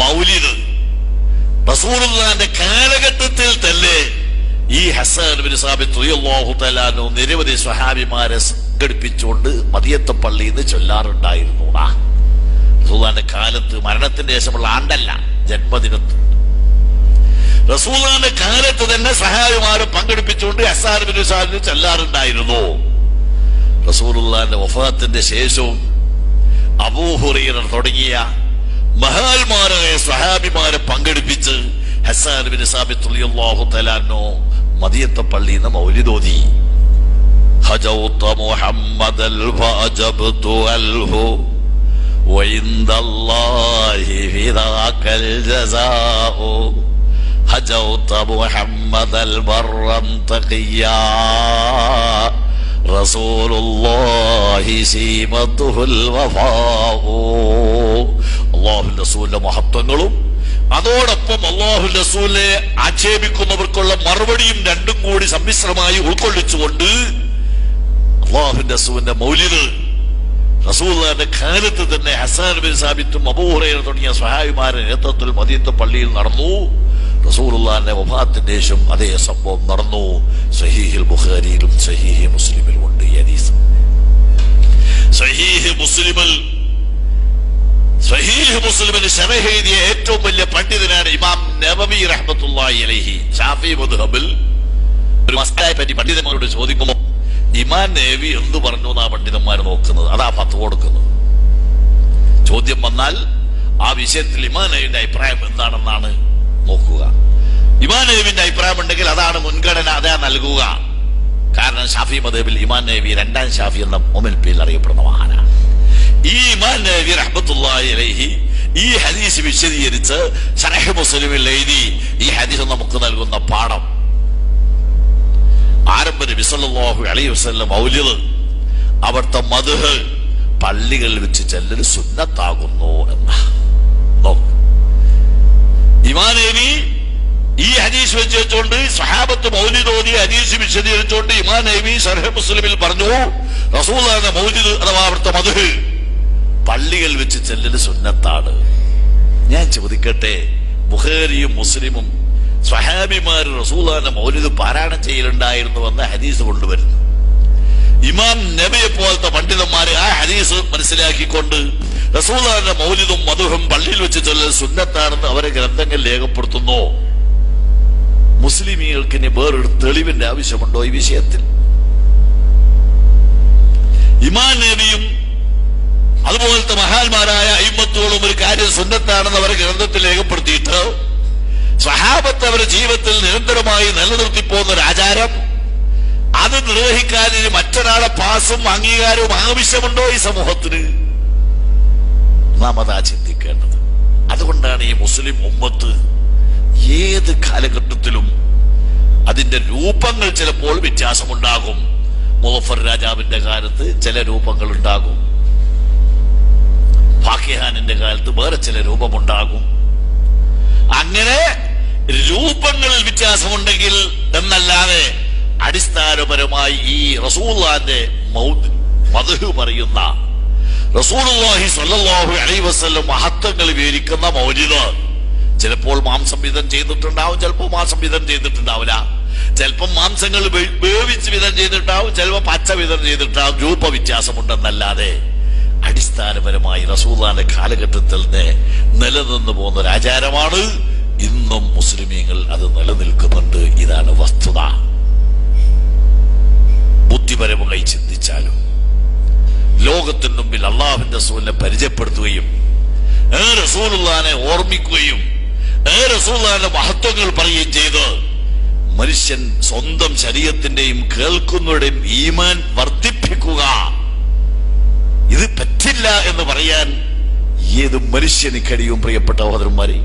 മൗലിദ് റസൂലുള്ളാഹിന്റെ കാലഘട്ടത്തിൽ തന്നെ ഈ ഹസ്സൻ ബിൻ സാബിത്ത് റളിയല്ലാഹു തആല അൻഹു നിരവധി സ്വഹാബിമാരെ സംഘടിപ്പിച്ചുകൊണ്ട് മദിയത്തെ പള്ളിയിൽ നിന്ന് ചൊല്ലാറുണ്ടായിരുന്നു. റസൂലുള്ളാഹിന്റെ കാലത്ത്, മരണത്തിന്റെ ശേഷമുള്ള ആണ്ടല്ല, ജന്മദിനത്തിൽ റസൂലുള്ളാഹിന്റെ കാലത്ത് തന്നെ സ്വഹാബിമാരെ പങ്കെടുപ്പിച്ചുകൊണ്ട് ഹസ്സൻ ബിൻ സാബിത്ത് ചൊല്ലാറുണ്ടായിരുന്നു. റസൂലുള്ളാഹിന്റെ വഫാത്തിന്റെ ശേഷവും അബൂ ഹുറൈറ തുടങ്ങിയ മഹാന്മാരായ സ്വഹാബിമാരെ പങ്കെടുപ്പിച്ച് ഹസ്സൻ ബിൻ സാബിത്ത് റളിയല്ലാഹു തആല അൻഹു മദിയത്തെ പള്ളിയിൽ നിന്ന് മൗലിദ് ഓതി. ഹജൗത മുഹമ്മദൽ ഫഅജബ്തു അൽഹു വഇൻദല്ലാഹി ഫിദാകൽ ജസാഉ ഹജൗത മുഹമ്മദൽ ബർറൻ തഖിയാ റസൂലുള്ളാഹി സീമത്തുൽ വഫാഉ. അല്ലാഹുവിന്റെ റസൂലിന്റെ മഹത്വങ്ങളും അതോടൊപ്പം അല്ലാഹുവിന്റെ റസൂലിനെ ആക്ഷേപിക്കുന്നവർക്കുള്ള മറുപടിയും രണ്ടും കൂടി സമ്മിശ്രമായി ഉൾക്കൊള്ളിച്ചുകൊണ്ട് അല്ലാഹുവിന്റെ റസൂലിന്റെ മൗലിദ് റസൂലുള്ളാഹിന്റെ കാലത്ത് തന്നെ ഹസ്സൻ ബിൻ സാബിത്തും അബൂ ഹുറൈറ തുടങ്ങിയ സ്വഹാബിമാരുടെ നേതൃത്വത്തിൽ മദീനത്തെ പള്ളിയിൽ നടന്നു. റസൂലുള്ളാഹിന്റെ വഫാത്തിന്റെ ശേഷം അതേ സംഭവം നടന്നു. സഹീഹുൽ ബുഖാരിയിലും സഹീഹ് മുസ്ലിമിലും ഉണ്ട് ഈ ഹദീസ്. സഹീഹ് മുസ്ലിമിന് ശറഹ് എഴുതിയ ഏറ്റവും വലിയ പണ്ഡിതനാണ് ഇമാം നവവി റഹ്മത്തുള്ളാഹി അലൈഹി. ശാഫിഈ മദ്ഹബിൽ ഒരു മസ്അലയെ പറ്റി പണ്ഡിതന്മാരോട് ചോദിക്കുമ്പോൾ ഇമാം നവവി എന്തു പറഞ്ഞു എന്നാ പണ്ഡിതന്മാർ നോക്കുന്നത്, അതാ ഫത്വ കൊടുക്കുന്നത്. ചോദ്യം വന്നാൽ ആ വിഷയത്തിൽ ഇമാം നവവിന്റെ അഭിപ്രായം എന്താണെന്നാണ് നോക്കുക. ഇമാം നവവിന്റെ അഭിപ്രായം ഉണ്ടെങ്കിൽ അതാണ് മുൻഗണന, അതാ നൽകുക. കാരണം ഷാഫി മദ്ഹബിൽ ഇമാം നവവി രണ്ടാം ഷാഫി എന്ന മുഅ്മിൻ പേരിൽ അറിയപ്പെടുന്ന മഹാനാണ്. ഈ ഇമാം നവവി റഹ്മത്തുള്ളാഹി അലൈഹി ഈ ഹദീസ് വിശദീകരിച്ച് ശറഹ് മുസ്ലിമിൽ എഴുതി. ഈ ഹദീസ് നമുക്ക് നൽകുന്ന പാഠം, ആരംഭ നബി സല്ലല്ലാഹു അലൈഹി വസല്ലം മൗലിദ് അവിടുത്തെ മദ്ഹ് പള്ളികളിൽ വെച്ച് ചെല്ലൽ സുന്നത്താകുന്നു എന്ന ഇമാം നവവി ഈ ഹദീസ് വെച്ചുകൊണ്ട് സ്വഹാബത്ത് മൗലിദ് ഓതി ഹദീസ് വിശദീകരിച്ചുകൊണ്ട് ഇമാം നവവി ശറഹ് മുസ്ലിമിൽ പറഞ്ഞു റസൂലുള്ളാഹിന്റെ മൗലിദ് അഥവാ അവിടുത്തെ മദ്ഹ് പള്ളികൾ വെച്ച് ചെല്ലൽ സുന്നത്താണ്. ഞാൻ ചോദിക്കട്ടെ, ബുഖാരിയും മുസ്ലിമും സ്വഹാബിമാർ റസൂലുള്ളാഹിന്റെ മൗലിദ് പാരായണം ചെയ്യലുണ്ടായിരുന്നുവെന്ന് ഹദീസ് കൊണ്ടുവരുന്നു. ഇമാം നബിയെ പോലത്തെ പണ്ഡിതന്മാര് ആ ഹദീസ് മനസ്സിലാക്കിക്കൊണ്ട് റസൂലുള്ളാഹിന്റെ മൗലിദും മദ്ഹും പള്ളിയിൽ വെച്ച് ചൊല്ലൽ സുന്നത്താണെന്ന് അവരെ ഗ്രന്ഥങ്ങൾ രേഖപ്പെടുത്തുന്നു. മുസ്ലിമീങ്ങൾക്ക് ഇനി വേറൊരു തെളിവിന്റെ ആവശ്യമുണ്ടോ ഈ വിഷയത്തിൽ? ഇമാം നബിയും അതുപോലത്തെ മഹാന്മാരായ അയിമ്മത്തുകളും ഒരു കാര്യം സുന്നത്താണെന്ന് അവരെ ഗ്രന്ഥത്തിൽ രേഖപ്പെടുത്തിയിട്ട് സ്വഹാബത്ത് അവരുടെ ജീവിതത്തിൽ നിരന്തരമായി നിലനിർത്തിപ്പോകുന്ന ഒരു ആചാരം, അത് നിർവഹിക്കാൻ ഇനി മറ്റൊരാളെ പാസും അംഗീകാരവും ആവശ്യമുണ്ടോ ഈ സമൂഹത്തിന്? നാം അതാ ചിന്തിക്കേണ്ടത്. അതുകൊണ്ടാണ് ഈ മുസ്ലിം ഉമ്മത്ത് ഏത് കാലഘട്ടത്തിലും അതിന്റെ രൂപങ്ങൾ ചിലപ്പോൾ വ്യത്യാസമുണ്ടാകും. മുളഫർ രാജാവിന്റെ കാലത്ത് ചില രൂപങ്ങൾ ഉണ്ടാകും, ഫാക്കിഹാനിന്റെ കാലത്ത് വേറെ ചില രൂപമുണ്ടാകും. അങ്ങനെ രൂപങ്ങളിൽ വ്യത്യാസമുണ്ടെങ്കിൽ എന്നല്ലാതെ അടിസ്ഥാനപരമായി ഈ റസൂലുള്ളാഹിന്റെ മദ്ഹ് പറയുന്ന റസൂലുള്ളാഹി സ്വല്ലല്ലാഹു അലൈഹി വസല്ലം മഹത്വങ്ങൾ വിവരിക്കുന്ന മൗലിദ് ചിലപ്പോൾ മാംസം വിധം ചെയ്തിട്ടുണ്ടാവും, ചിലപ്പോൾ മാംസം വിധം ചെയ്തിട്ടുണ്ടാവില്ല. ചിലപ്പോൾ മാംസങ്ങൾ വേവിച്ച് വിധം ചെയ്തിട്ടാവും, ചിലപ്പോൾ പച്ച വിധം ചെയ്തിട്ടാവും. രൂപ വ്യത്യാസമുണ്ടെന്നല്ലാതെ അടിസ്ഥാനപരമായി റസൂലുള്ളാഹിന്റെ കാലഘട്ടത്തിൽ നിലനിന്ന് പോകുന്ന ഒരു ആചാരമാണ്. ഇന്നും മുസ്ലിമീങ്ങൾ അത് നിലനിൽക്കുന്നുണ്ട്. ഇതാണ് വസ്തുത. ബുദ്ധിപരമായി ചിന്തിച്ചാലും ലോകത്തിന് മുമ്പിൽ അള്ളാഹുവിന്റെ റസൂലിനെ പരിചയപ്പെടുത്തുകയും റസൂലുള്ളാഹിനെ ഓർമ്മിക്കുകയും റസൂലുള്ളാഹിന്റെ മഹത്വങ്ങൾ പറയുകയും ചെയ്ത് മനുഷ്യൻ സ്വന്തം ശരീരത്തിന്റെയും കേൾക്കുന്നവരുടെയും ഈമാൻ വർദ്ധിപ്പിക്കുക, ഇത് പറ്റില്ല എന്ന് പറയാൻ ഏത് മനുഷ്യന് കഴിയും? പ്രിയപ്പെട്ട സഹോദരന്മാരെ,